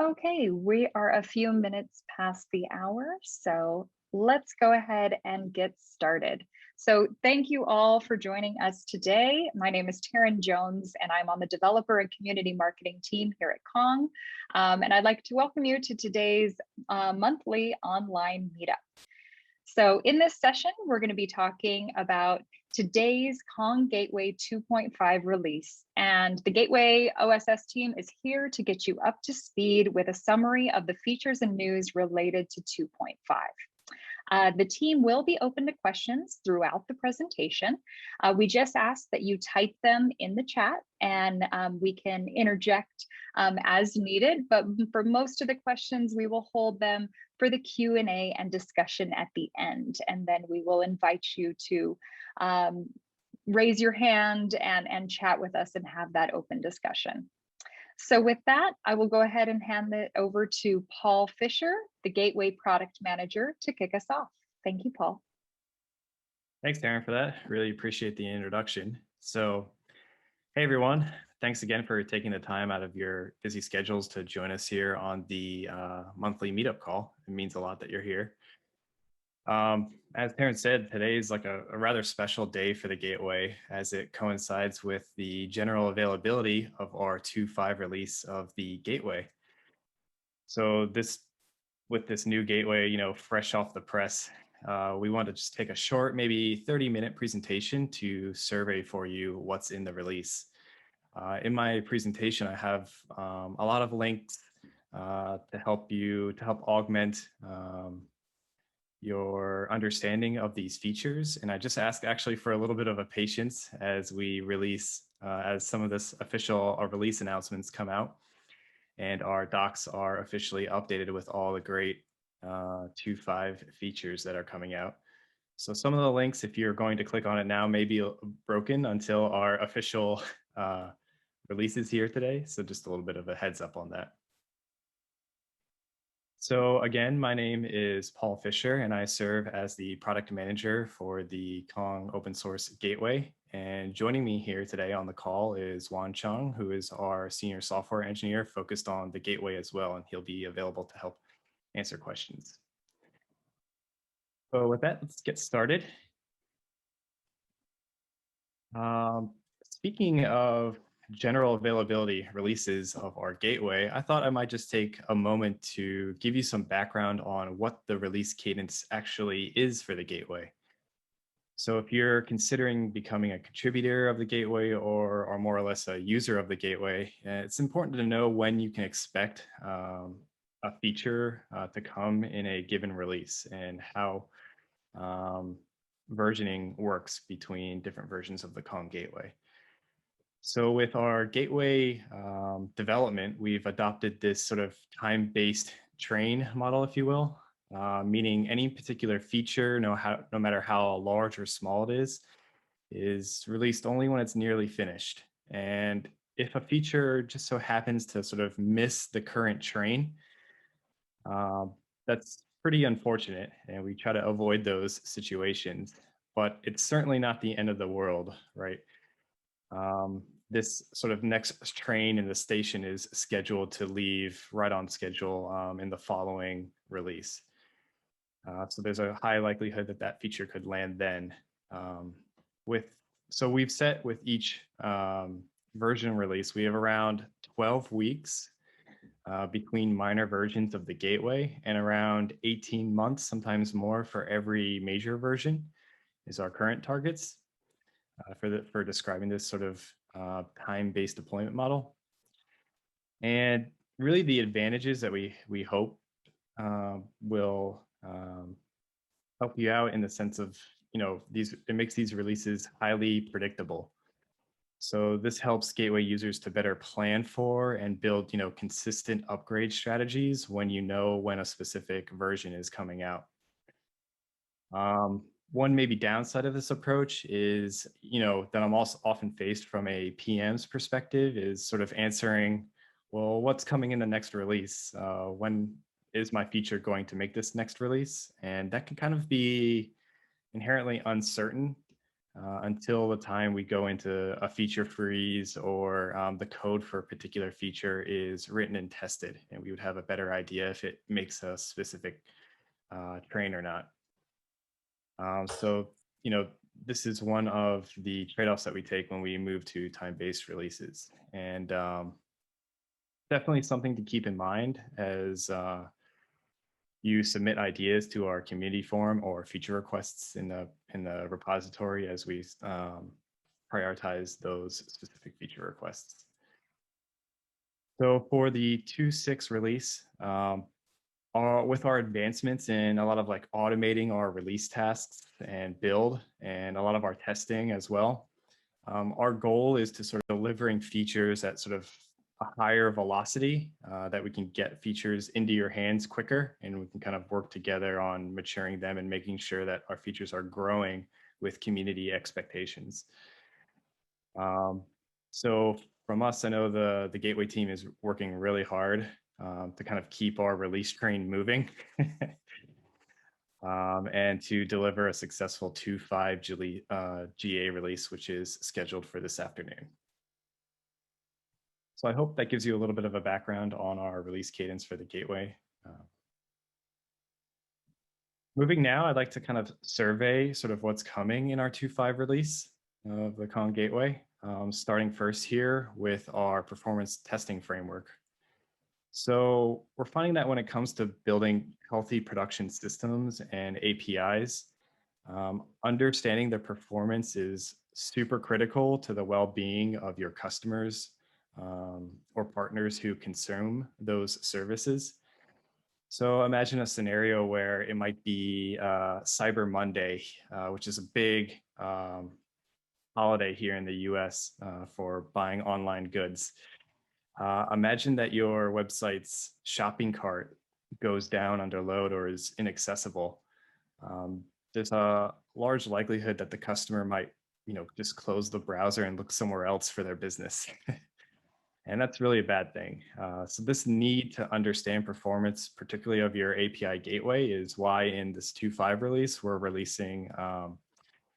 Okay, we are a few minutes past the hour, so let's go ahead and get started. So thank you all for joining us today. My name is Taryn Jones, and I'm on the developer and community marketing team here at Kong. And I'd like to welcome you to today's monthly online meetup. So in this session, we're going to be talking about today's Kong Gateway 2.5 release. And the Gateway OSS team is here to get you up to speed with a summary of the features and news related to 2.5. The team will be open to questions throughout the presentation. We just ask that you type them in the chat and we can interject as needed, but for most of the questions, we will hold them for the Q&A and discussion at the end. And then we will invite you to raise your hand and chat with us and have that open discussion. So with that, I will go ahead and hand it over to Paul Fisher, the Gateway Product Manager, to kick us off. Thank you, Paul. Thanks, Darren, for that. Really appreciate the introduction. So, hey, everyone. Thanks again for taking the time out of your busy schedules to join us here on the monthly meetup call. It means a lot that you're here. As Taryn said, today is like a rather special day for the Gateway as it coincides with the general availability of our 2.5 release of the Gateway. So with this new Gateway, fresh off the press, we want to just take a short, maybe 30-minute presentation to survey for you what's in the release. In my presentation, I have a lot of links to help augment your understanding of these features. And I just ask actually for a little bit of a patience as we release, as some of this official release announcements come out and our docs are officially updated with all the great 2.5 features that are coming out. So some of the links, if you're going to click on it now, may be broken until our official release is here today. So just a little bit of a heads up on that. So again, my name is Paul Fisher, and I serve as the product manager for the Kong open source gateway. And joining me here today on the call is Juan Chung, who is our senior software engineer focused on the gateway as well, and he'll be available to help answer questions. So with that, let's get started. Speaking of general availability releases of our gateway, I thought I might just take a moment to give you some background on what the release cadence actually is for the gateway. So if you're considering becoming a contributor of the gateway or more or less a user of the gateway, it's important to know when you can expect a feature to come in a given release and how versioning works between different versions of the Kong gateway. So with our gateway development, we've adopted this sort of time-based train model, if you will, meaning any particular feature, no matter how large or small it is released only when it's nearly finished. And if a feature just so happens to sort of miss the current train, that's pretty unfortunate, and we try to avoid those situations, but it's certainly not the end of the world, right? This sort of next train in the station is scheduled to leave right on schedule in the following release. So there's a high likelihood that that feature could land then. So we've set with each version release, we have around 12 weeks between minor versions of the gateway and around 18 months, sometimes more for every major version is our current targets for describing this sort of time-based deployment model. And really the advantages that we hope will help you out in the sense of, it makes these releases highly predictable. So this helps gateway users to better plan for and build, consistent upgrade strategies when when a specific version is coming out. One maybe downside of this approach is, that I'm also often faced from a PM's perspective is sort of answering, well, what's coming in the next release? When is my feature going to make this next release? And that can kind of be inherently uncertain until the time we go into a feature freeze or the code for a particular feature is written and tested, and we would have a better idea if it makes a specific train or not. So, this is one of the trade-offs that we take when we move to time-based releases, and definitely something to keep in mind as you submit ideas to our community forum or feature requests in the repository as we prioritize those specific feature requests. So for the 2.6 release, with our advancements in a lot of like automating our release tasks and build and a lot of our testing as well, our goal is to sort of delivering features at sort of a higher velocity that we can get features into your hands quicker, and we can kind of work together on maturing them and making sure that our features are growing with community expectations. So from us, I know the Gateway team is working really hard to kind of keep our release train moving and to deliver a successful 2.5 GA release, which is scheduled for this afternoon. So I hope that gives you a little bit of a background on our release cadence for the Gateway. Moving now, I'd like to kind of survey sort of what's coming in our 2.5 release of the Kong Gateway, starting first here with our performance testing framework. So we're finding that when it comes to building healthy production systems and APIs, understanding the performance is super critical to the well-being of your customers or partners who consume those services. So imagine a scenario where it might be Cyber Monday, which is a big holiday here in the US for buying online goods. Imagine that your website's shopping cart goes down under load or is inaccessible. There's a large likelihood that the customer might, just close the browser and look somewhere else for their business. And that's really a bad thing. So this need to understand performance, particularly of your API gateway, is why in this 2.5 release, we're releasing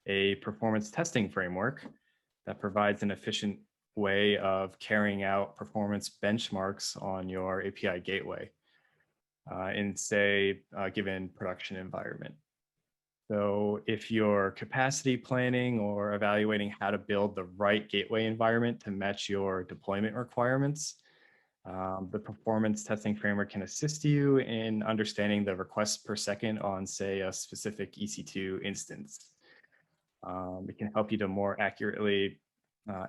a performance testing framework that provides an efficient way of carrying out performance benchmarks on your API gateway in, say, a given production environment. So if you're capacity planning or evaluating how to build the right gateway environment to match your deployment requirements, the performance testing framework can assist you in understanding the requests per second on, say, a specific EC2 instance. It can help you to more accurately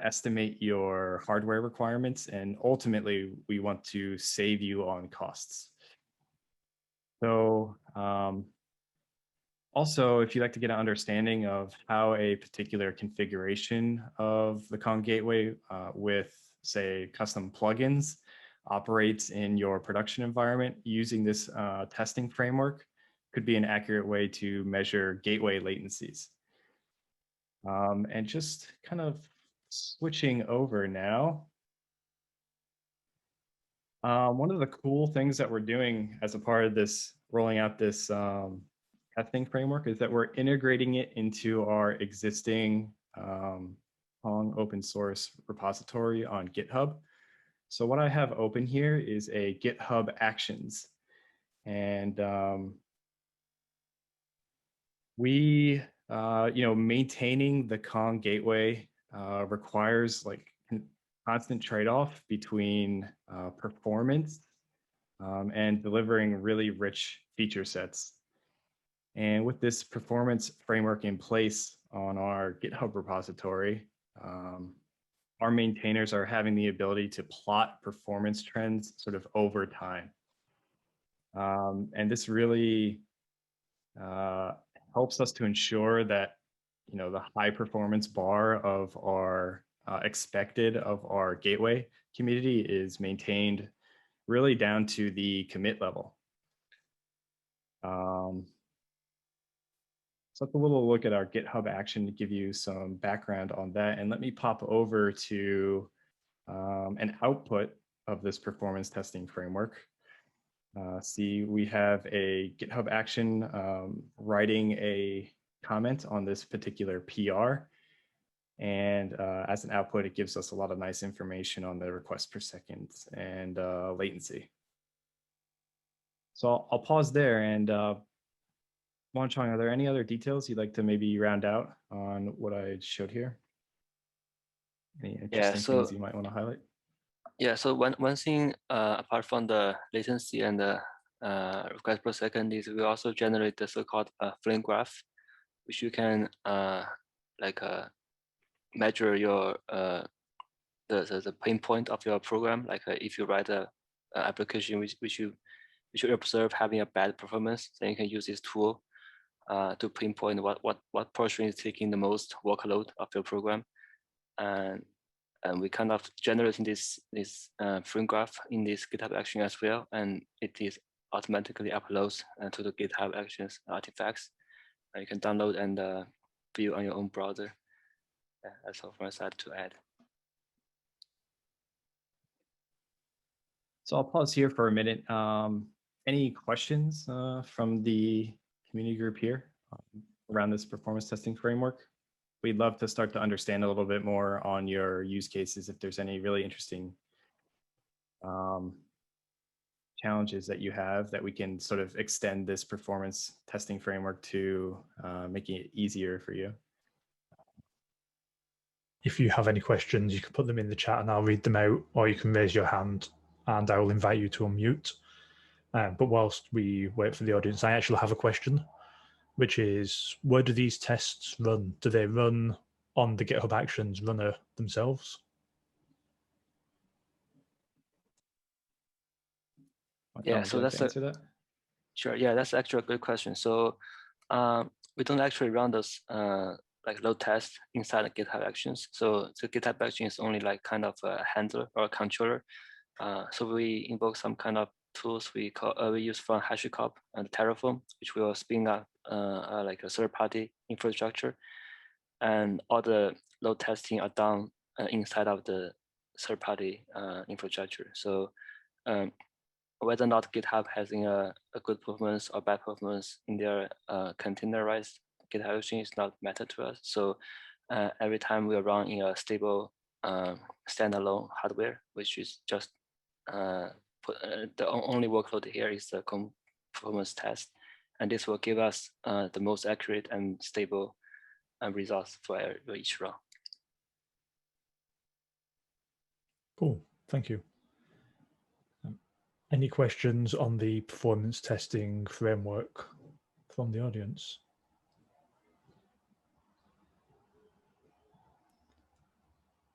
estimate your hardware requirements, and ultimately, we want to save you on costs. So also, if you'd like to get an understanding of how a particular configuration of the Kong Gateway with, say, custom plugins operates in your production environment, using this testing framework could be an accurate way to measure gateway latencies. And just kind of switching over now. One of the cool things that we're doing as a part of this, rolling out this testing framework, is that we're integrating it into our existing Kong open source repository on GitHub. So what I have open here is a GitHub Actions. And maintaining the Kong gateway requires like constant trade-off between performance and delivering really rich feature sets. And with this performance framework in place on our GitHub repository, our maintainers are having the ability to plot performance trends sort of over time. And this really helps us to ensure that, the high performance bar of our expected of our gateway community is maintained really down to the commit level. So let's a little look at our GitHub action to give you some background on that. And let me pop over to an output of this performance testing framework. See, we have a GitHub action writing a comment on this particular PR. And as an output, it gives us a lot of nice information on the request per second and latency. So I'll pause there, and Wanchong, are there any other details you'd like to maybe round out on what I showed here? Any interesting things you might want to highlight? Yeah, so one thing apart from the latency and the request per second is we also generate the so-called Fling graph, which you can measure your the pain point of your program. Like if you write a application which you observe having a bad performance, then you can use this tool to pinpoint what portion is taking the most workload of your program, and we kind of generating this frame graph in this GitHub action as well, and it is automatically uploads to the GitHub Actions artifacts. You can download and view on your own browser. That's all from my side to add. So I'll pause here for a minute. Any questions from the community group here around this performance testing framework? We'd love to start to understand a little bit more on your use cases, if there's any really interesting challenges that you have that we can sort of extend this performance testing framework to, making it easier for you. If you have any questions, you can put them in the chat and I'll read them out, or you can raise your hand and I will invite you to unmute. But whilst we wait for the audience, I actually have a question, which is, where do these tests run? Do they run on the GitHub Actions runner themselves? Yeah, so that's that? Sure. Yeah, that's actually a good question. So we don't actually run those like load tests inside the GitHub Actions. So the GitHub Action is only like kind of a handler or a controller. So we invoke some kind of tools we use from HashiCorp and Terraform, which will spin up like a third-party infrastructure, and all the load testing are done inside of the third-party infrastructure. So whether or not GitHub having a good performance or bad performance in their containerized GitHub Action is not matter to us. So every time we run in a stable standalone hardware, which is just the only workload here is the performance test, and this will give us the most accurate and stable results for each run. Cool, thank you. Any questions on the performance testing framework from the audience?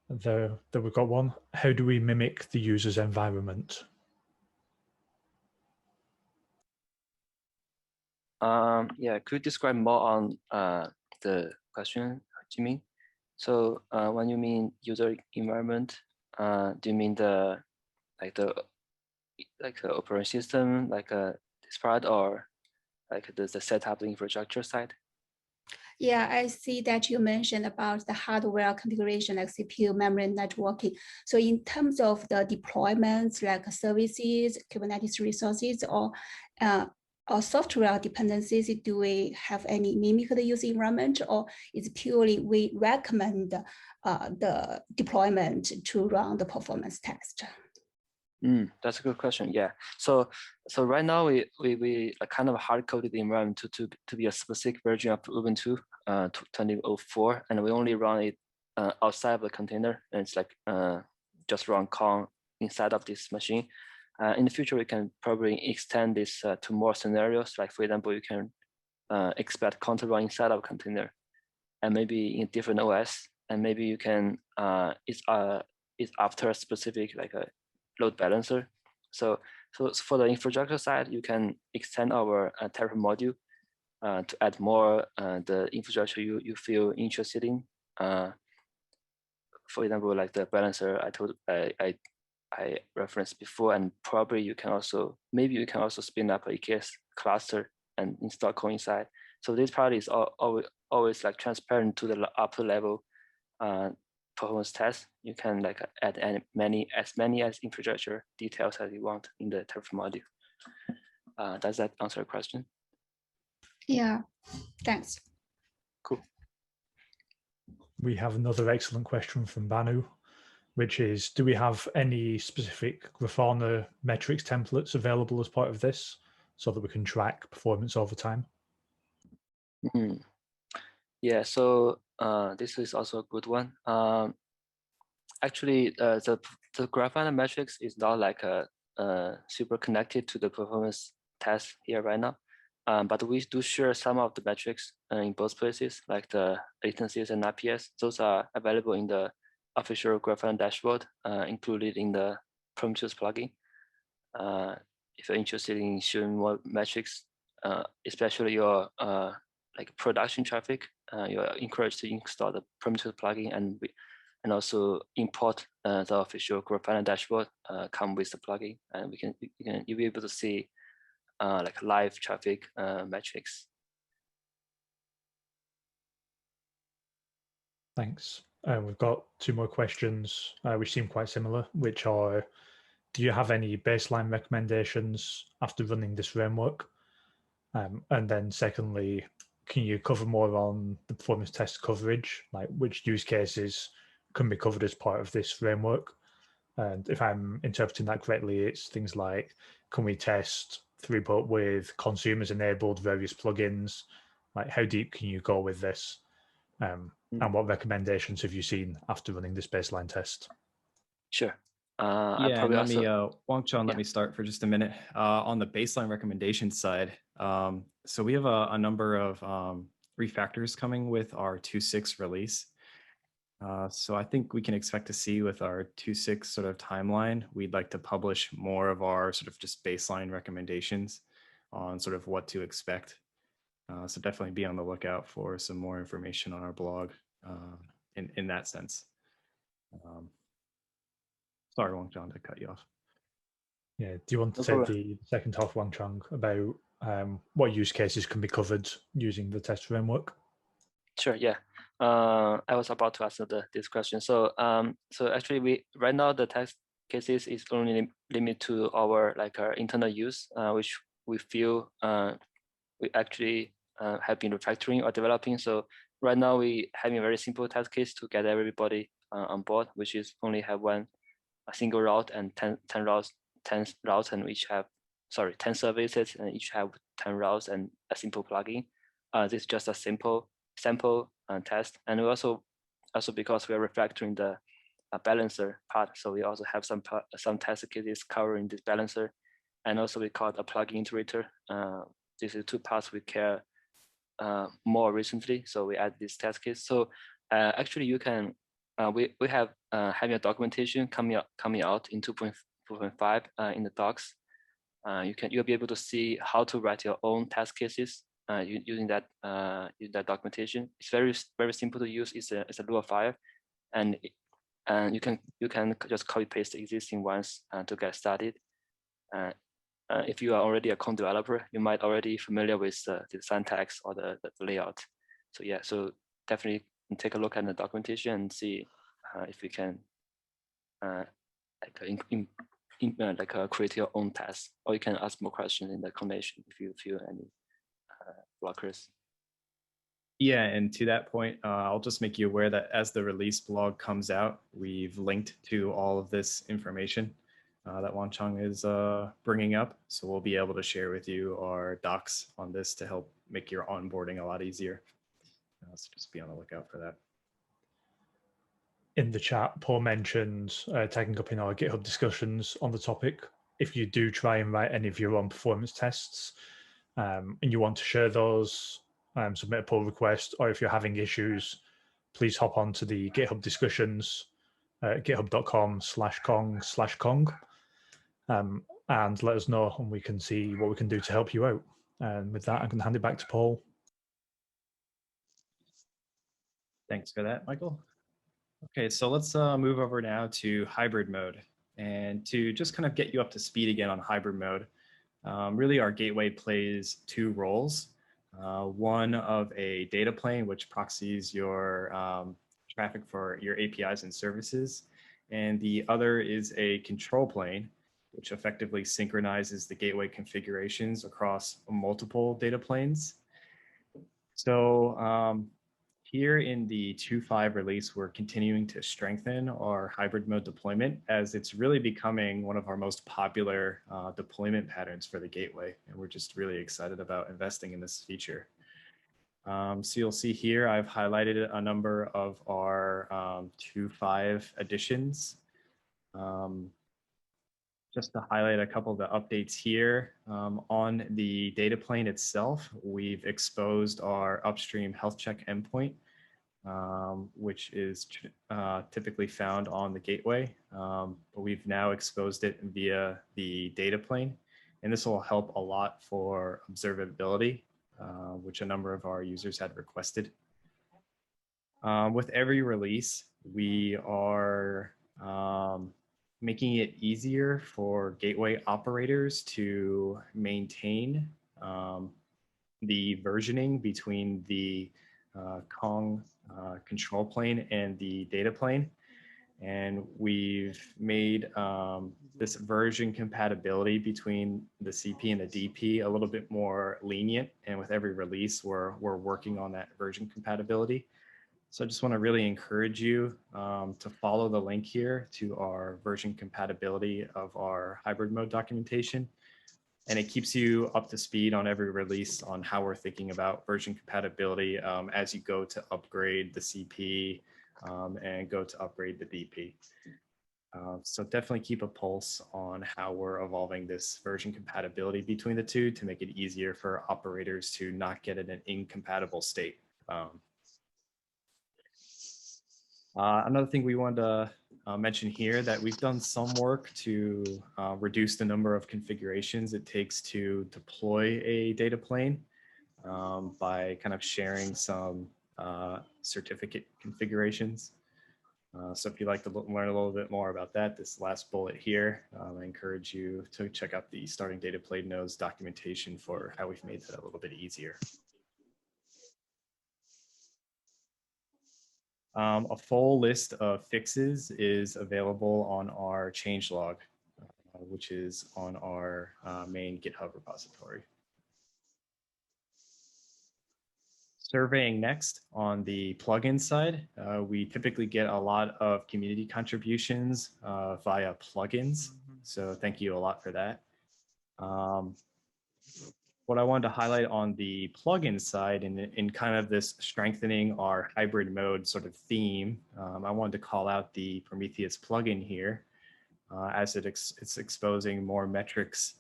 There we've got one. How do we mimic the user's environment? Yeah, could you describe more on the question, Jimmy? So when you mean user environment, do you mean the operating system, like this part, or like the setup, the infrastructure side? Yeah, I see that you mentioned about the hardware configuration, like CPU, memory, networking. So in terms of the deployments, like services, Kubernetes resources, or software dependencies, do we have any mimic the user environment, or is purely we recommend the deployment to run the performance test? That's a good question. Yeah. So right now we kind of hard-coded the environment to be a specific version of Ubuntu 2004, and we only run it outside of the container, and it's like just run conn inside of this machine. In the future, we can probably extend this to more scenarios. Like for example, you can expect conn to run inside of a container, and maybe in different OS, and maybe you can it's after a specific like a load balancer. So for the infrastructure side, you can extend our Terraform module to add more the infrastructure you feel interested in. For example, like the balancer I referenced before, and probably you can also spin up a EKS cluster and install conn inside. So this part is always like transparent to the upper level performance test. You can like add as many as infrastructure details as you want in the Terraform module. Does that answer your question? Yeah, thanks. Cool. We have another excellent question from Banu, which is, do we have any specific Grafana metrics templates available as part of this so that we can track performance over time? Yeah, so this is also a good one. Actually, the Grafana metrics is not like super connected to the performance test here right now. But we do share some of the metrics in both places, like the latencies and IPS. Those are available in the official Grafana dashboard, included in the Prometheus plugin. If you're interested in showing more metrics, especially your like production traffic, you're encouraged to install the Prometheus plugin and also import the official Grafana dashboard come with the plugin, and you'll be able to see like live traffic metrics. Thanks. We've got two more questions which seem quite similar, which are, do you have any baseline recommendations after running this framework? And then secondly, can you cover more on the performance test coverage, like which use cases can be covered as part of this framework? And if I'm interpreting that correctly, it's things like, can we test throughput with consumers enabled various plugins? Like how deep can you go with this? And what recommendations have you seen after running this baseline test? Sure. Yeah, and let me, Wang-Chun, let me start for just a minute. On the baseline recommendation side, so we have a number of refactors coming with our 2.6 release. So I think we can expect to see with our 2.6 sort of timeline, we'd like to publish more of our sort of just baseline recommendations on sort of what to expect. So definitely be on the lookout for some more information on our blog in that sense. Sorry, Wang-Chun, to cut you off. Yeah, do you want to take the second half, Wang-Chun, about what use cases can be covered using the test framework? Sure, yeah. I was about to answer this question. So actually right now the test cases is only limited to our internal use, which we feel we actually have been refactoring or developing. So right now we having a very simple test case to get everybody on board, which is only have a single route and 10 routes, and each have 10 services and each have 10 routes and a simple plugin. This is just a simple sample test, and we also because we are refactoring the balancer part, so we also have some test cases covering this balancer, and also we call it a plugin iterator. These are two parts we care more recently, so we add this test case. So actually you can we have having a documentation coming out in 2.4.5 in the docs. You'll be able to see how to write your own test cases using that documentation. It's very simple to use. It's a Lua file, and you can just copy paste the existing ones to get started. If you are already a code developer, you might already familiar with the syntax or the layout. So yeah, so definitely take a look at the documentation and see if you can create your own test, or you can ask more questions in the combination if you feel any blockers. Yeah, and to that point, I'll just make you aware that as the release blog comes out, we've linked to all of this information that Wang-Chun is bringing up. So we'll be able to share with you our docs on this to help make your onboarding a lot easier. So just be on the lookout for that. In the chat, Paul mentioned taking up in our GitHub discussions on the topic. If you do try and write any of your own performance tests and you want to share those, submit a pull request, or if you're having issues, please hop on to the GitHub discussions at github.com/kong/kong and let us know, and we can see what we can do to help you out. And with that, I'm going to hand it back to Paul. Thanks for that, Michael. Okay, so let's move over now to hybrid mode. And to just kind of get you up to speed again on hybrid mode, really our gateway plays two roles. One of a data plane, which proxies your traffic for your APIs and services. And the other is a control plane, which effectively synchronizes the gateway configurations across multiple data planes. So here in the 2.5 release, we're continuing to strengthen our hybrid mode deployment as it's really becoming one of our most popular deployment patterns for the gateway. And we're just really excited about investing in this feature. So you'll see here, I've highlighted a number of our 2.5 additions. Just to highlight a couple of the updates here, on the data plane itself, we've exposed our upstream health check endpoint, which is typically found on the gateway, but we've now exposed it via the data plane. And this will help a lot for observability, which a number of our users had requested. With every release, we are making it easier for gateway operators to maintain the versioning between the Kong control plane and the data plane. And we've made this version compatibility between the CP and the DP a little bit more lenient. And with every release, we're working on that version compatibility. So I just want to really encourage you to follow the link here to our version compatibility of our hybrid mode documentation. And it keeps you up to speed on every release on how we're thinking about version compatibility as you go to upgrade the CP and go to upgrade the DP. So definitely keep a pulse on how we're evolving this version compatibility between the two to make it easier for operators to not get in an incompatible state. Another thing we wanted to mention here that we've done some work to reduce the number of configurations it takes to deploy a data plane by kind of sharing some certificate configurations. So if you'd like to learn a little bit more about that, this last bullet here, I encourage you to check out the starting data plane nodes documentation for how we've made that a little bit easier. A full list of fixes is available on our changelog, which is on our main GitHub repository. Surveying next on the plugin side, we typically get a lot of community contributions via plugins. So thank you a lot for that. What I wanted to highlight on the plugin side in kind of this strengthening our hybrid mode sort of theme, I wanted to call out the Prometheus plugin here as it's exposing more metrics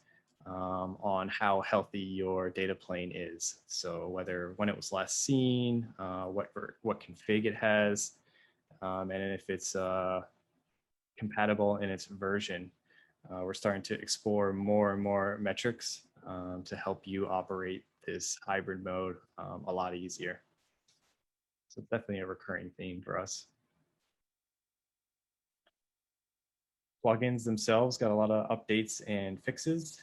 on how healthy your data plane is. So whether when it was last seen, what config it has, and if it's compatible in its version. We're starting to explore more and more metrics to help you operate this hybrid mode a lot easier. So it's definitely a recurring theme for us. Plugins themselves got a lot of updates and fixes.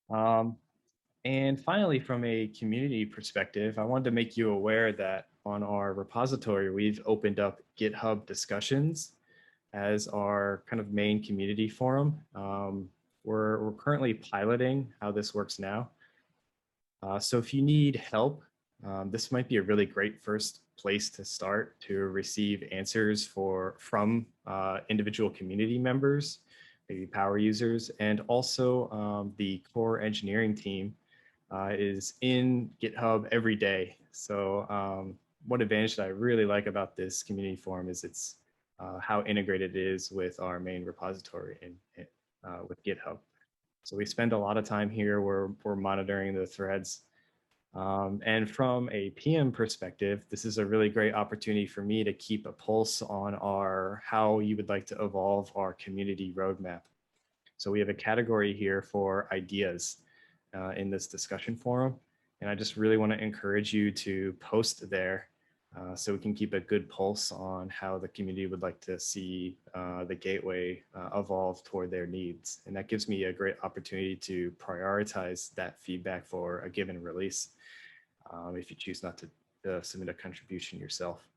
And finally, from a community perspective, I wanted to make you aware that on our repository, we've opened up GitHub Discussions as our kind of main community forum. We're currently piloting how this works now. So if you need help, this might be a really great first place to start to receive answers from individual community members, maybe power users, and also the core engineering team is in GitHub every day. So one advantage that I really like about this community forum is it's how integrated it is with our main repository and with GitHub. So we spend a lot of time here. We're monitoring the threads. And from a PM perspective, this is a really great opportunity for me to keep a pulse on how you would like to evolve our community roadmap. So we have a category here for ideas in this discussion forum. And I just really want to encourage you to post there so we can keep a good pulse on how the community would like to see the gateway evolve toward their needs. And that gives me a great opportunity to prioritize that feedback for a given release if you choose not to submit a contribution yourself.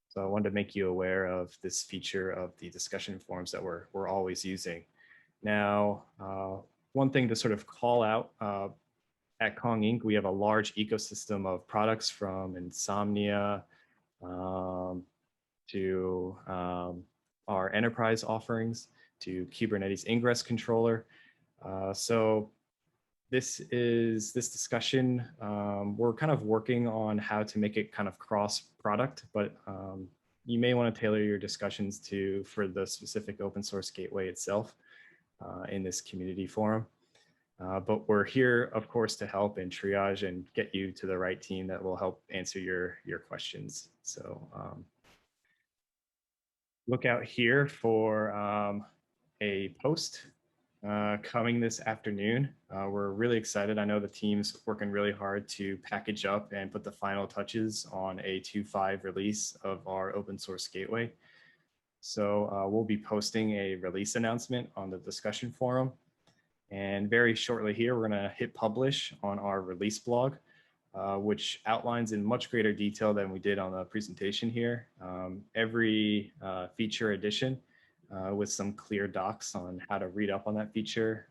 So I wanted to make you aware of this feature of the discussion forums that we're always using. Now, one thing to sort of call out at Kong Inc., we have a large ecosystem of products from Insomnia to our enterprise offerings to Kubernetes Ingress Controller. So this discussion, we're kind of working on how to make it kind of cross-product, but you may want to tailor your discussions for the specific open source gateway itself in this community forum. But we're here, of course, to help and triage and get you to the right team that will help answer your questions. So look out here for a post coming this afternoon. We're really excited. I know the team's working really hard to package up and put the final touches on a 2.5 release of our open source gateway. So we'll be posting a release announcement on the discussion forum. And very shortly here, we're going to hit publish on our release blog, which outlines in much greater detail than we did on the presentation here. Every feature addition with some clear docs on how to read up on that feature.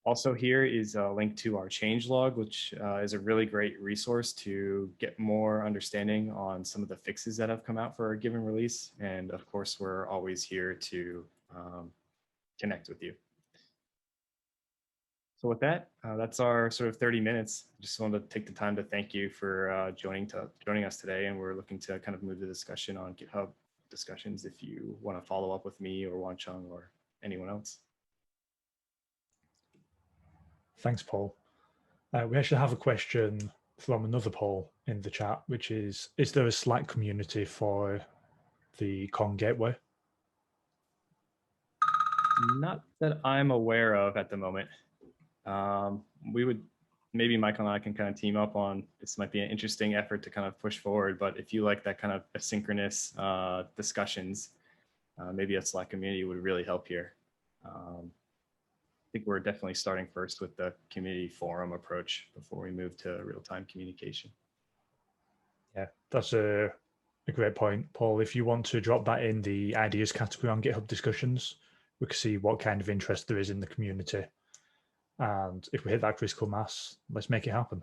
Also here is a link to our changelog, which is a really great resource to get more understanding on some of the fixes that have come out for a given release. And of course, we're always here to connect with you. So with that, that's our sort of 30 minutes. Just wanted to take the time to thank you for joining us today. And we're looking to kind of move the discussion on GitHub Discussions if you want to follow up with me or Wan Chung or anyone else. Thanks, Paul. We actually have a question from another Paul in the chat, which is there a Slack community for the Kong gateway? Not that I'm aware of at the moment. Maybe Michael and I can kind of team up on, this might be an interesting effort to kind of push forward, but if you like that kind of asynchronous discussions, maybe a Slack community would really help here. I think we're definitely starting first with the community forum approach before we move to real-time communication. Yeah, that's a great point, Paul. If you want to drop that in the ideas category on GitHub Discussions, we can see what kind of interest there is in the community. And if we hit that critical mass, let's make it happen.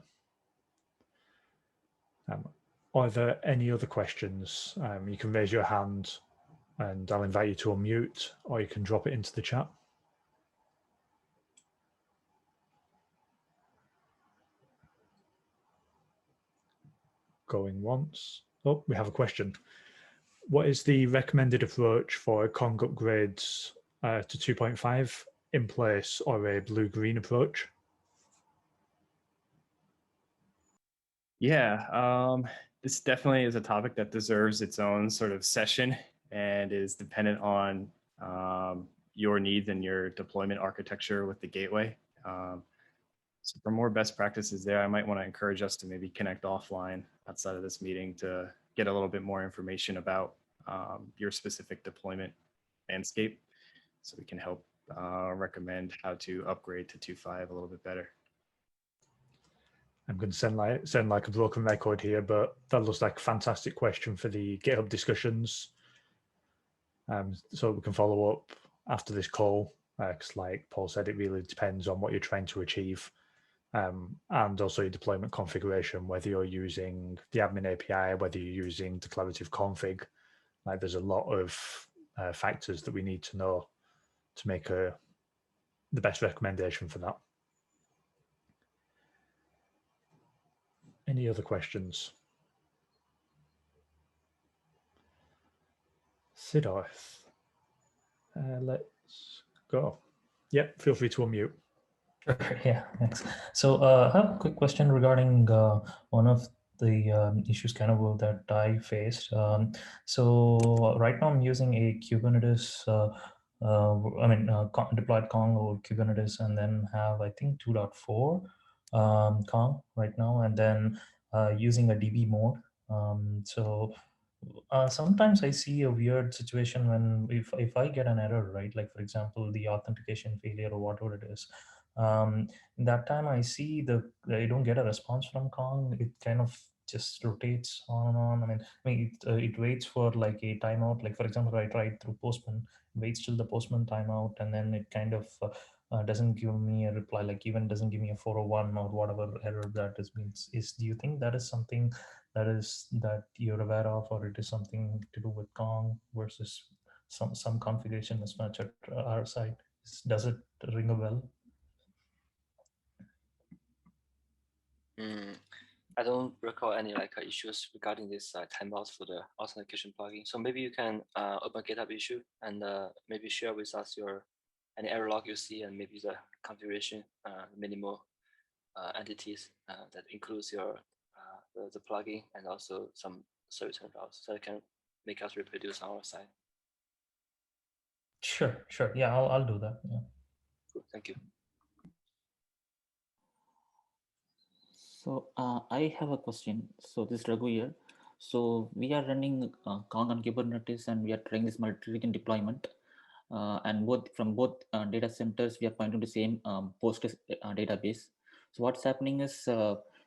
Are there any other questions? You can raise your hand and I'll invite you to unmute, or you can drop it into the chat. Going once. Oh, we have a question. What is the recommended approach for Kong upgrades to 2.5 in place, or a blue-green approach? Yeah, this definitely is a topic that deserves its own sort of session and is dependent on your needs and your deployment architecture with the gateway. So for more best practices there, I might want to encourage us to maybe connect offline outside of this meeting to get a little bit more information about your specific deployment landscape, so we can help recommend how to upgrade to 2.5 a little bit better. I'm going to sound like a broken record here, but that looks like a fantastic question for the GitHub Discussions. So we can follow up after this call, because like Paul said, it really depends on what you're trying to achieve, and also your deployment configuration, whether you're using the admin API, whether you're using declarative config. Like there's a lot of factors that we need to know to make the best recommendation for that. Any other questions? Siddharth, let's go. Yep, feel free to unmute. Sure, yeah, thanks. So I have a quick question regarding one of the issues kind of that I faced. So right now I'm using a Kubernetes, deployed Kong over Kubernetes, and then have, I think, 2.4 Kong right now, and then using a DB mode. Sometimes I see a weird situation when if I get an error, right? Like for example, the authentication failure or whatever it is. That time I see I don't get a response from Kong. It kind of just rotates on and on. It waits for like a timeout. Like for example, I tried through Postman, waits till the Postman timeout, and then it kind of doesn't give me a reply, like even doesn't give me a 401 or whatever error that is means. Do you think that is something that you're aware of, or it is something to do with Kong versus some configuration mismatch at our side? Does it ring a bell? I don't recall any issues regarding this timeouts for the authentication plugin. So maybe you can open GitHub issue and maybe share with us any error log you see, and maybe the configuration minimal entities that includes your the plugin and also some service routes, so it can make us reproduce on our side. Sure. Yeah, I'll do that. Yeah. Cool. Thank you. So I have a question. So this is Raghu here. So we are running Kong on Kubernetes, and we are trying this multi-region deployment. And from both data centers, we are pointing to the same Postgres database. So what's happening is,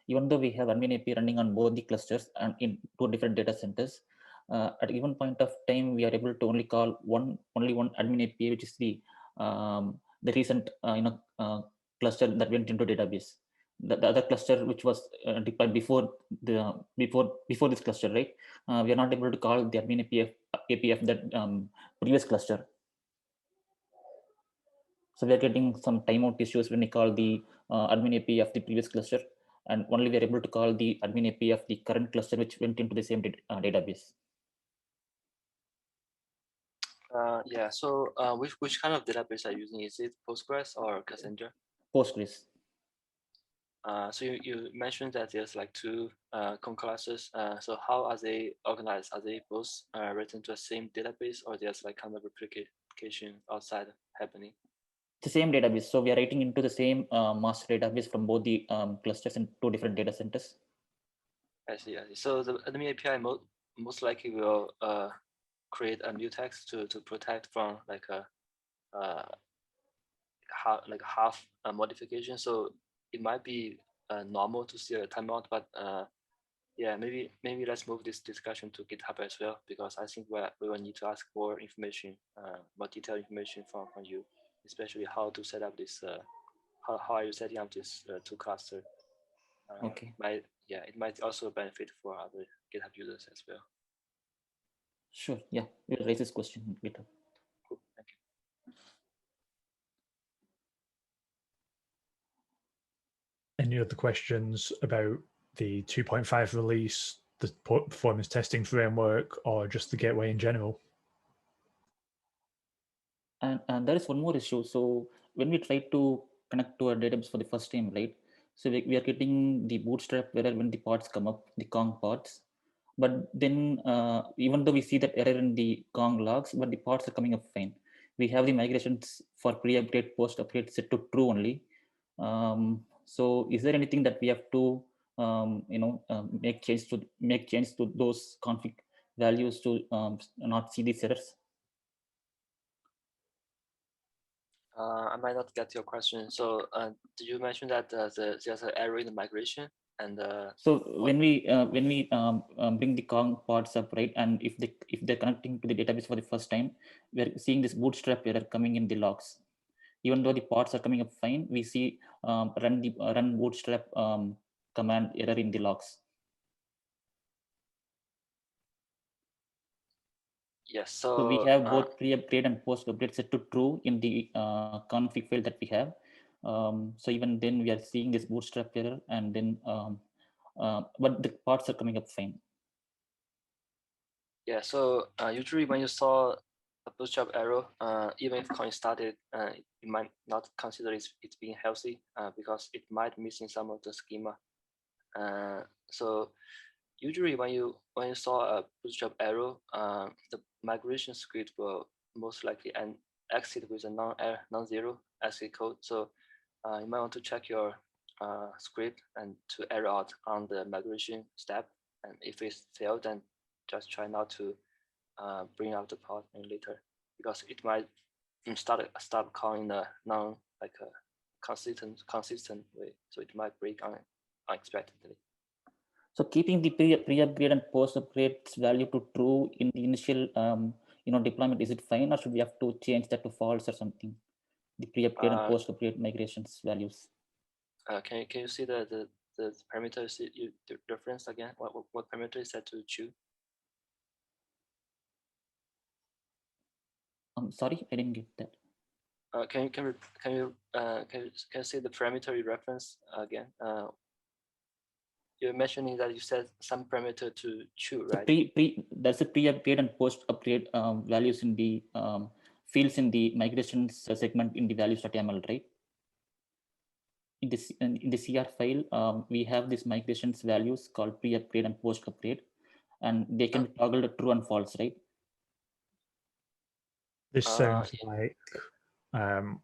even though we have admin API running on both the clusters and in two different data centers, at a given point of time, we are able to only call only one admin API, which is the recent cluster that went into database. The other cluster which was deployed before this cluster, right? We are not able to call the admin API of that previous cluster. So we are getting some timeout issues when we call the admin API of the previous cluster, and only we are able to call the admin API of the current cluster which went into the same database. Yeah. So which kind of database are you using? Is it Postgres or Cassandra? Postgres. So you mentioned that there's like two Kong classes. So how are they organized? Are they both written to the same database, or there's like kind of replication outside happening? The same database. So we are writing into the same master database from both the clusters in two different data centers. I see. So the admin API most likely will create a mutex to protect from like a half modification. So it might be normal to see a timeout, but yeah, maybe let's move this discussion to GitHub as well, because I think we will need to ask more information, more detailed information from you, especially how to set up this. How are you setting up this two cluster? Okay. It might also benefit for other GitHub users as well. Sure. Yeah, we'll raise this question in GitHub. Cool. Thank you. Any other questions about the 2.5 release, the performance testing framework, or just the gateway in general? And there is one more issue. So when we try to connect to our database for the first time, right? So we are getting the bootstrap error when the pods come up, the Kong pods. But then even though we see that error in the Kong logs, but the pods are coming up fine. We have the migrations for pre-upgrade, post-upgrade set to true only. So is there anything that we have to make change to those config values to not see these errors? I might not get your question. So did you mention that there's an error in the migration? And so when we bring the Kong pods up, right, and if they're connecting to the database for the first time, we're seeing this bootstrap error coming in the logs. Even though the pods are coming up fine, we see run bootstrap command error in the logs. Yes. So we have both pre-upgrade and post-upgrade set to true in the config file that we have. So even then we are seeing this bootstrap error, and then but the parts are coming up fine. Yeah. So usually when you saw a bootstrap error, even if coin started, you might not consider it being healthy because it might missing some of the schema. So usually when you saw a bootstrap error, the migration script will most likely exit with a non-zero exit code. So you might want to check your script and to error out on the migration step. And if it's failed, then just try not to bring out the pod later, because it might start calling a consistent way. So it might break unexpectedly. So keeping the pre-upgrade and post-upgrade value to true in the initial deployment, is it fine, or should we have to change that to false or something? the pre-upgrade and post-upgrade migrations values. Can you see the parameters you referenced again? What parameter is that to choose? Sorry, I didn't get that. Can you see the parameter you referenced again? You're mentioning that you said some parameter to choose, right? There's a pre-upgrade and post-upgrade values in the fields in the migrations segment in the values.yaml, right? In the CR file, we have these migrations values called pre-upgrade and post-upgrade, and they can be toggled true and false, right? This sounds like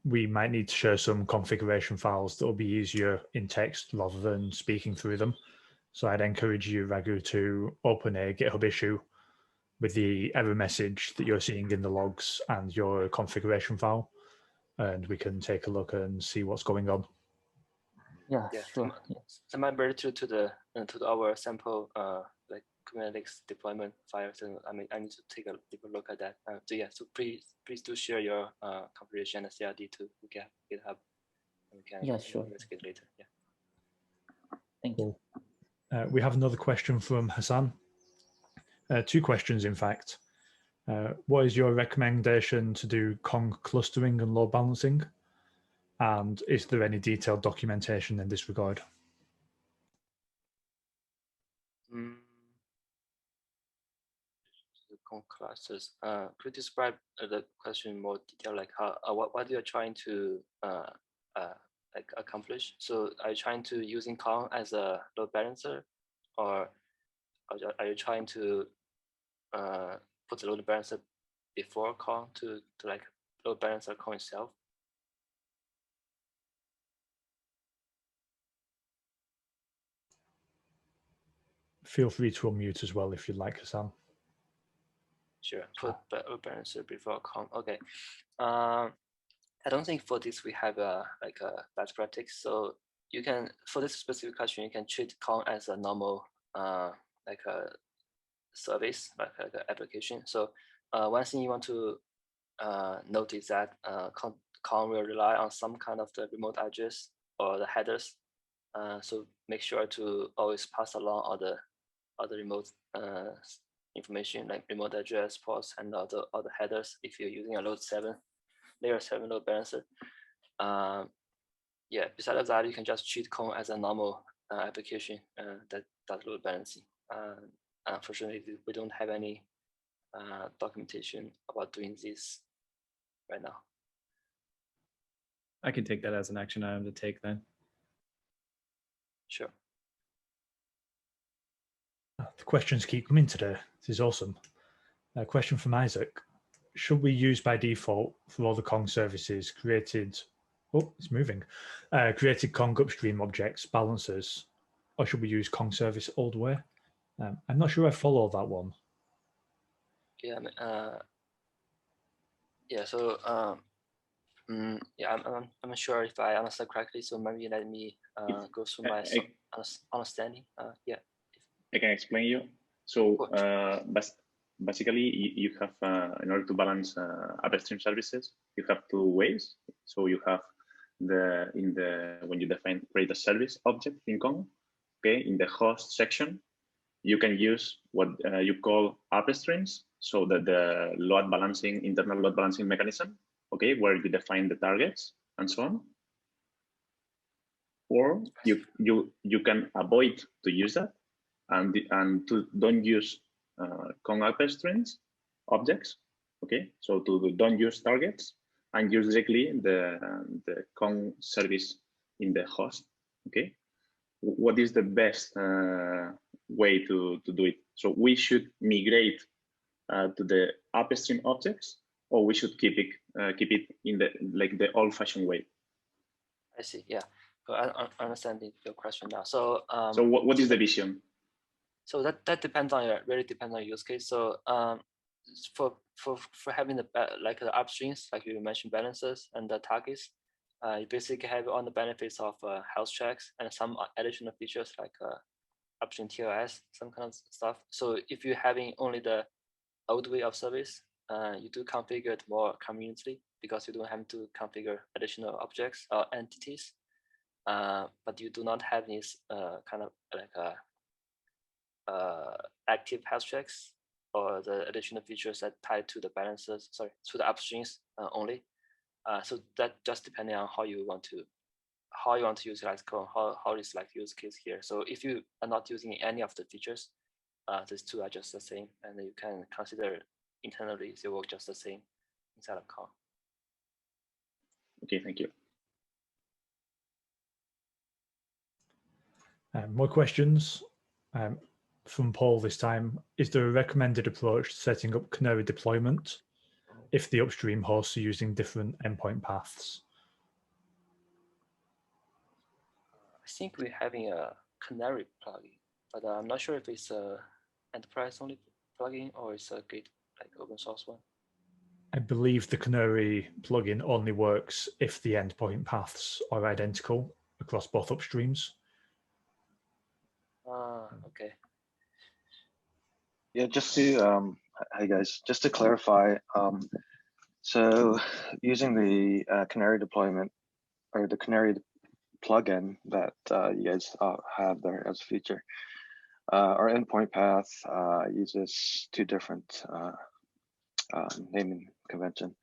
we might need to share some configuration files that will be easier in text rather than speaking through them. So I'd encourage you, Raghu, to open a GitHub issue with the error message that you're seeing in the logs and your configuration file, and we can take a look and see what's going on. Yeah, sure. So might be to our sample like Kubernetes deployment files, and I need to take a deeper look at that. So yeah, so please do share your configuration and CRD to GitHub. And we can investigate later. Yeah. Thank you. We have another question from Hassan. Two questions, in fact. What is your recommendation to do Kong clustering and load balancing? And is there any detailed documentation in this regard? The Kong clusters. Could you describe the question in more detail, like how what you're trying to like accomplish? So are you trying to using Kong as a load balancer, or are you trying to put the load balancer before Kong to like load balancer Kong itself? Feel free to unmute as well if you'd like, Hassan. Sure, put load balancer before Kong. Okay. I don't think for this we have like a best practice. So you can, for this specific question, you can treat Kong as a normal like a service, like an application. So one thing you want to notice that Kong will rely on some kind of the remote address or the headers. So make sure to always pass along all the remote information like remote address, ports, and all the headers if you're using a layer 7 load balancer. Yeah, besides that, you can just treat Kong as a normal application that does load balancing. Unfortunately, we don't have any documentation about doing this right now. I can take that as an action item to take then. Sure. The questions keep coming today. This is awesome. A question from Isaac. Should we use by default for all the Kong services created, created Kong upstream objects, balancers, or should we use Kong service old way? I'm not sure I follow that one. Yeah, yeah. So yeah, I'm not sure if I understand correctly. So maybe let me go through my understanding. Yeah. I can explain you. So basically, you have in order to balance upstream services, you have two ways. So you have when you define create a service object in Kong, okay, in the host section, you can use what you call upstreams. So that the load balancing, internal load balancing mechanism, okay, where you define the targets and so on. Or you can avoid to use that and don't use Kong upstreams objects, okay? So don't use targets and use directly the Kong service in the host, okay? What is the best way to do it? So we should migrate to the upstream objects, or we should keep it in the old-fashioned way. I see. Yeah, so I understand your question now. So so what is the vision? So that depends on really depends on your use case. So for having the like the upstreams, like you mentioned, balances and the targets, you basically have all the benefits of health checks and some additional features like upstream TLS, some kind of stuff. So if you're having only the old way of service, you do configure it more conveniently because you don't have to configure additional objects or entities. But you do not have this kind of like active health checks or the additional features that tie to the balances, sorry, to the upstreams only. So that just depending on how you want to utilize Kong, how is like use case here. So if you are not using any of the features, these two are just the same, and you can consider internally they work just the same inside of Kong. Okay, thank you. More questions from Paul this time. Is there a recommended approach to setting up canary deployment if the upstream hosts are using different endpoint paths? I think we're having a canary plugin, but I'm not sure if it's a enterprise only plugin or it's a Git like open source one. I believe the canary plugin only works if the endpoint paths are identical across both upstreams. Okay. Yeah, just to hi guys, just to clarify, so using the canary deployment or the canary plugin that you guys have there as a feature, our endpoint path uses two different naming convention.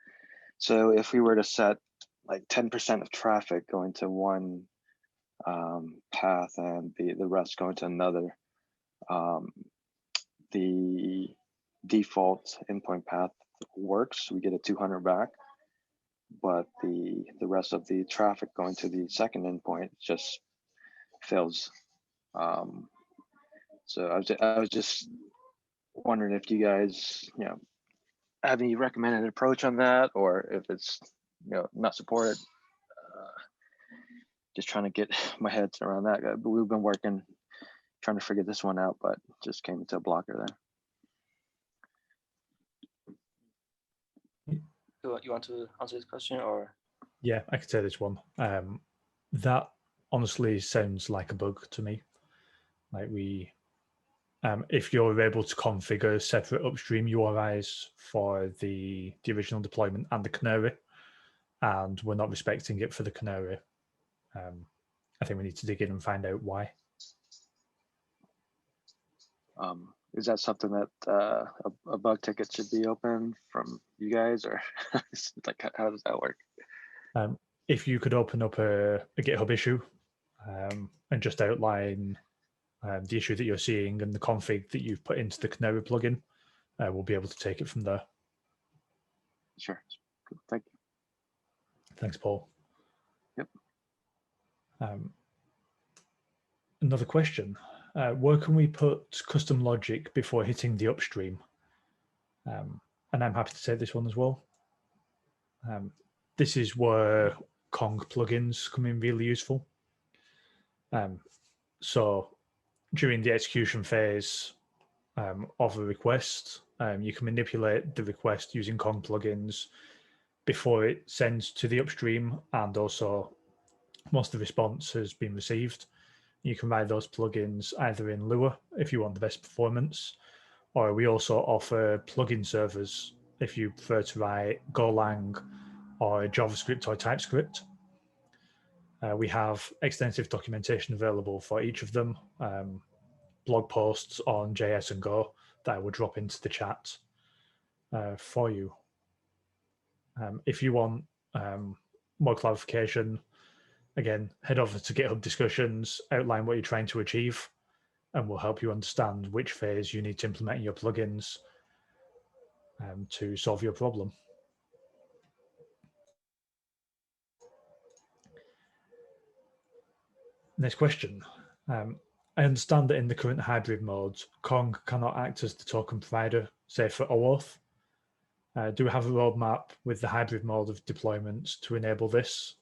So if we were to set like 10% of traffic going to one path and the rest going to another, the default endpoint path works. We get a 200 back, but the rest of the traffic going to the second endpoint just fails. So I was just wondering if you guys, have any recommended approach on that, or if it's, not supported. Just trying to get my head around that. But we've been working, trying to figure this one out, but just came into a blocker there. You want to answer this question, or? Yeah, I could say this one. That honestly sounds like a bug to me. Like if you're able to configure separate upstream URIs for the original deployment and the canary, and we're not respecting it for the canary, I think we need to dig in and find out why. Is that something that a bug ticket should be open from you guys, or like how does that work? If you could open up a GitHub issue and just outline the issue that you're seeing and the config that you've put into the canary plugin, we'll be able to take it from there. Sure. Cool. Thank you. Thanks, Paul. Yep. Another question. Where can we put custom logic before hitting the upstream? And I'm happy to take this one as well. This is where Kong plugins come in really useful. So during the execution phase of a request, you can manipulate the request using Kong plugins before it sends to the upstream, and also once the response has been received. You can write those plugins either in Lua if you want the best performance, or we also offer plugin servers if you prefer to write Golang or JavaScript or TypeScript. We have extensive documentation available for each of them, blog posts on JS and Go that I will drop into the chat for you. If you want more clarification, again, head over to GitHub Discussions, outline what you're trying to achieve, and we'll help you understand which phase you need to implement in your plugins to solve your problem. Next question. I understand that in the current hybrid mode, Kong cannot act as the token provider, say for OAuth. Do we have a roadmap with the hybrid mode of deployment to enable this?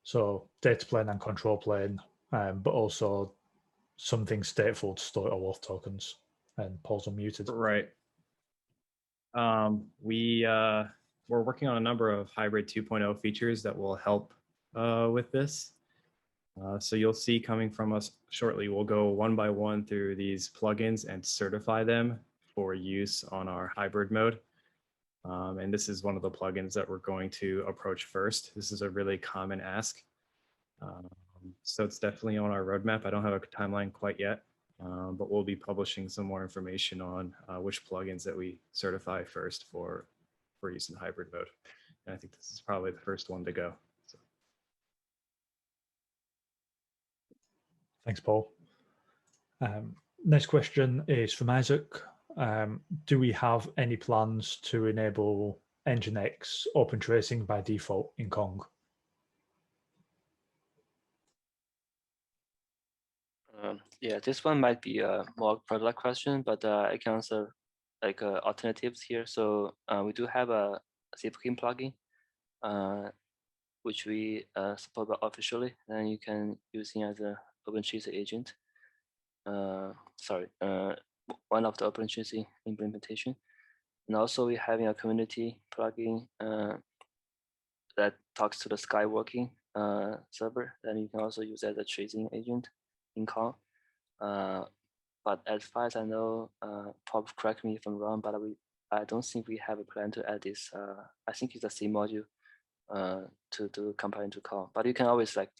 So data plane and control plane, but also something stateful to store OAuth tokens. And Paul's unmuted. Right. We're working on a number of hybrid 2.0 features that will help with this. So you'll see coming from us shortly, we'll go one by one through these plugins and certify them for use on our hybrid mode. And this is one of the plugins that we're going to approach first. This is a really common ask. So it's definitely on our roadmap. I don't have a timeline quite yet, but we'll be publishing some more information on which plugins that we certify first for use in hybrid mode. And I think this is probably the first one to go. So. Thanks, Paul. Next question is from Isaac. Do we have any plans to enable nginx open tracing by default in Kong? Yeah, this one might be a more product question, but I can answer like alternatives here. So we do have a zipkin plugin, which we support officially, and you can use it as a OpenTracing agent. One of the OpenTracing implementation. And also we're having a community plugin that talks to the Skyworking server, that you can also use as a tracing agent in Kong. But as far as I know, Pop, correct me if I'm wrong, but I don't think we have a plan to add this. I think it's a C module to compile into Kong, but you can always like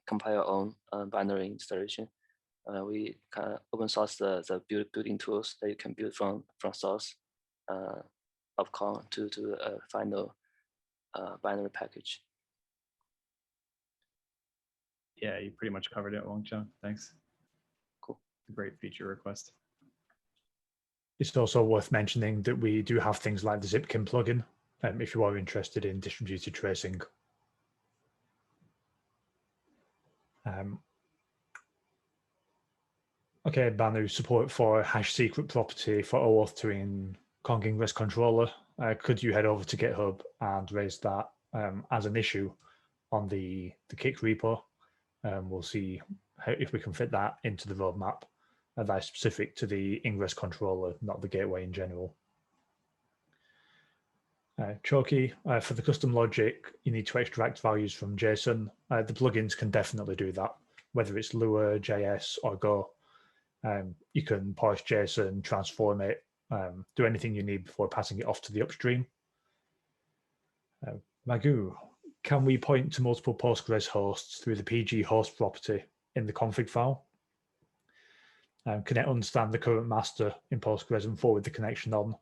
compile your own binary installation. We kind of open source the building tools that you can build from source of Kong to a final binary package. Yeah, you pretty much covered it, Wang Cheng. Thanks. Cool. Great feature request. It's also worth mentioning that we do have things like the Zipkin plugin, if you are interested in distributed tracing. Okay, Banu, support for hash secret property for OAuth2 in Kong Ingress Controller. Could you head over to GitHub and raise that as an issue on the Kik repo? We'll see if we can fit that into the roadmap. That is specific to the Ingress Controller, not the gateway in general. Choki, for the custom logic, you need to extract values from JSON. The plugins can definitely do that, whether it's Lua, JS, or Go. You can parse JSON, transform it, do anything you need before passing it off to the upstream. Magoo, can we point to multiple Postgres hosts through the PG host property in the config file? Can it understand the current master in Postgres and forward the connection on?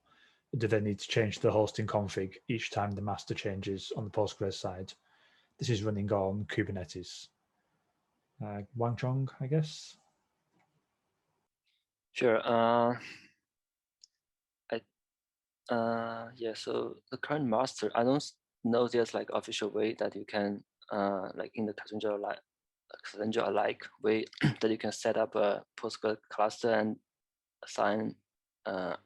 Do they need to change the hosting config each time the master changes on the Postgres side? This is running on Kubernetes. Wang Chong, I guess. Sure. Yeah. So the current master, I don't know there's like official way that you can like in the Cassandra alike way that you can set up a Postgres cluster and assign a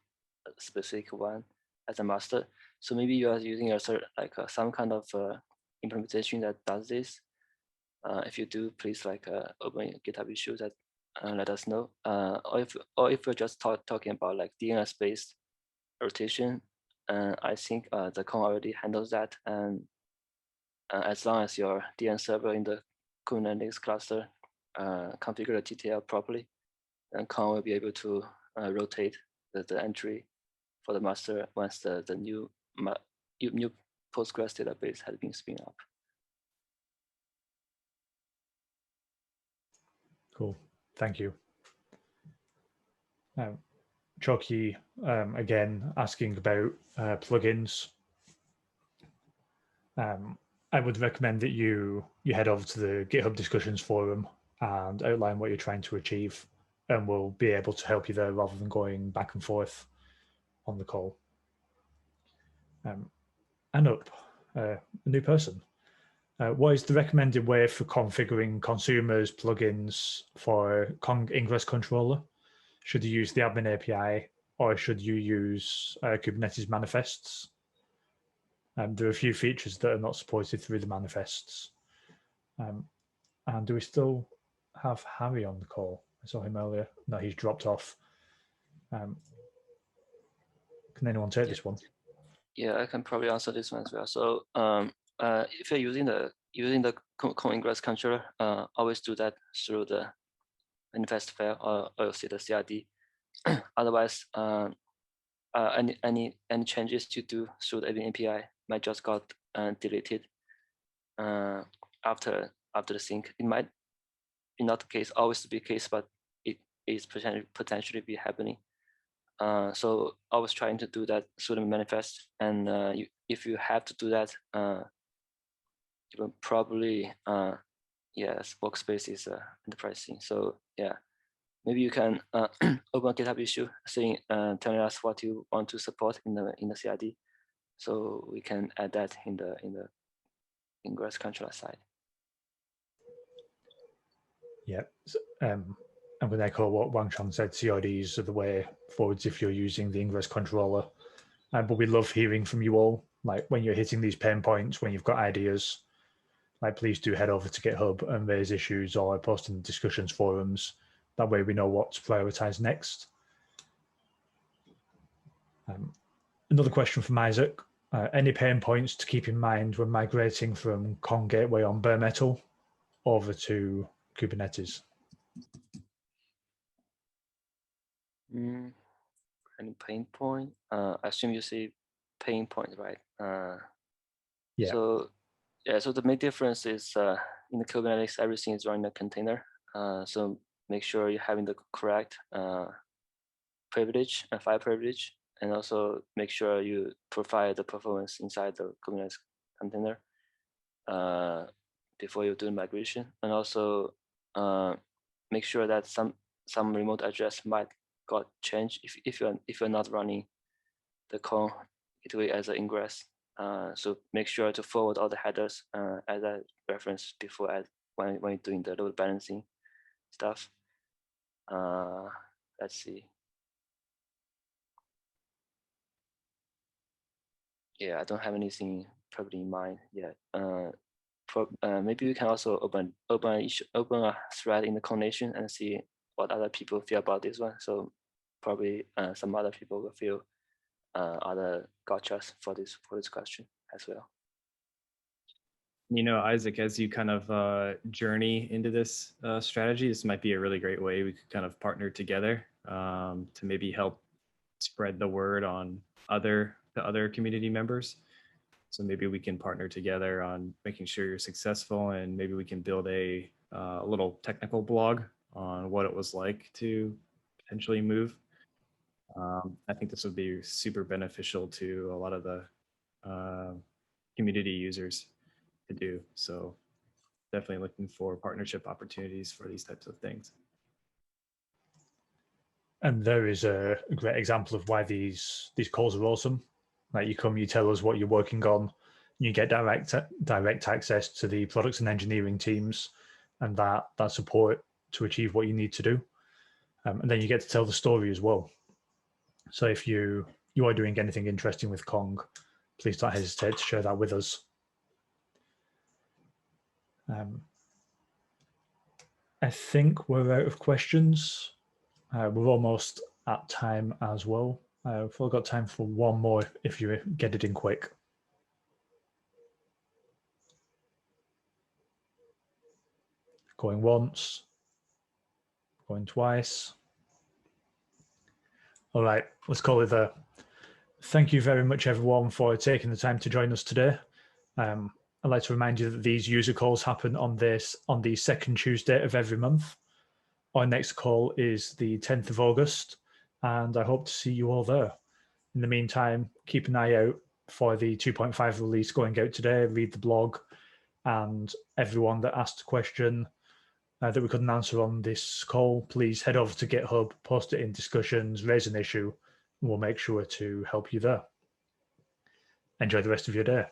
specific one as a master. So maybe you are using some kind of implementation that does this. If you do, please open GitHub Issue that let us know. Or if we're just talking about like DNS-based rotation, I think the Kong already handles that. And as long as your DNS server in the Kubernetes cluster configure the TTL properly, then Kong will be able to rotate the entry for the master once the new Postgres database has been spun up. Cool, thank you. Choki, again, asking about plugins. I would recommend that you head over to the GitHub Discussions forum and outline what you're trying to achieve, and we'll be able to help you there rather than going back and forth on the call. Anup, a new person. What is the recommended way for configuring consumers plugins for Kong Ingress Controller? Should you use the admin API or should you use Kubernetes manifests? There are a few features that are not supported through the manifests. And do we still have Harry on the call? I saw him earlier. No, he's dropped off. Can anyone take this one? Yeah, I can probably answer this one as well. So if you're using the Kong Ingress Controller, always do that through the manifest file or you'll see the CRD. Otherwise, any changes you do through the API might just got deleted after the sync. It might be not the case, always be the case, but it is potentially be happening. So I was trying to do that through the manifest, and if you have to do that, you will probably yes, workspace is enterprise thing. So yeah, maybe you can open a GitHub issue, saying telling us what you want to support in the CID, so we can add that in the Ingress Controller side. Yeah, I'm going to echo what Wang Chan said. CIDs are the way forwards if you're using the Ingress Controller. But we love hearing from you all. Like when you're hitting these pain points, when you've got ideas, like please do head over to GitHub and raise issues or post in the discussions forums. That way we know what to prioritize next. Another question from Isaac. Any pain points to keep in mind when migrating from Kong Gateway on bare metal over to Kubernetes? Any pain point? I assume you say pain point, right? Yeah. So yeah, so the main difference is in the Kubernetes, everything is running a container. So make sure you're having the correct privilege, file privilege, and also make sure you provide the performance inside the Kubernetes container before you do the migration, and also make sure that some remote address might got changed if you're not running the Kong gateway as an ingress. So make sure to forward all the headers as a reference before when you're doing the load balancing stuff. Let's see. Yeah, I don't have anything probably in mind yet. Maybe we can also open a thread in the Cognation and see what other people feel about this one. So probably some other people will feel other gotchas for this question as well. You know, Isaac, as you kind of journey into this strategy, this might be a really great way we could kind of partner together to maybe help spread the word on the other community members. So maybe we can partner together on making sure you're successful, and maybe we can build a little technical blog on what it was like to potentially move. I think this would be super beneficial to a lot of the community users to do. So definitely looking for partnership opportunities for these types of things. And there is a great example of why these calls are awesome. Like you come, you tell us what you're working on, you get direct access to the products and engineering teams and that support to achieve what you need to do. And then you get to tell the story as well. So if you are doing anything interesting with Kong, please don't hesitate to share that with us. I think we're out of questions. We're almost at time as well. We've all got time for one more if you get it in quick. Going once, going twice. All right, let's call it there. Thank you very much, everyone, for taking the time to join us today. I'd like to remind you that these user calls happen on the second Tuesday of every month. Our next call is the 10th of August, and I hope to see you all there. In the meantime, keep an eye out for the 2.5 release going out today, read the blog, and everyone that asked a question that we couldn't answer on this call, please head over to GitHub, post it in discussions, raise an issue, and we'll make sure to help you there. Enjoy the rest of your day.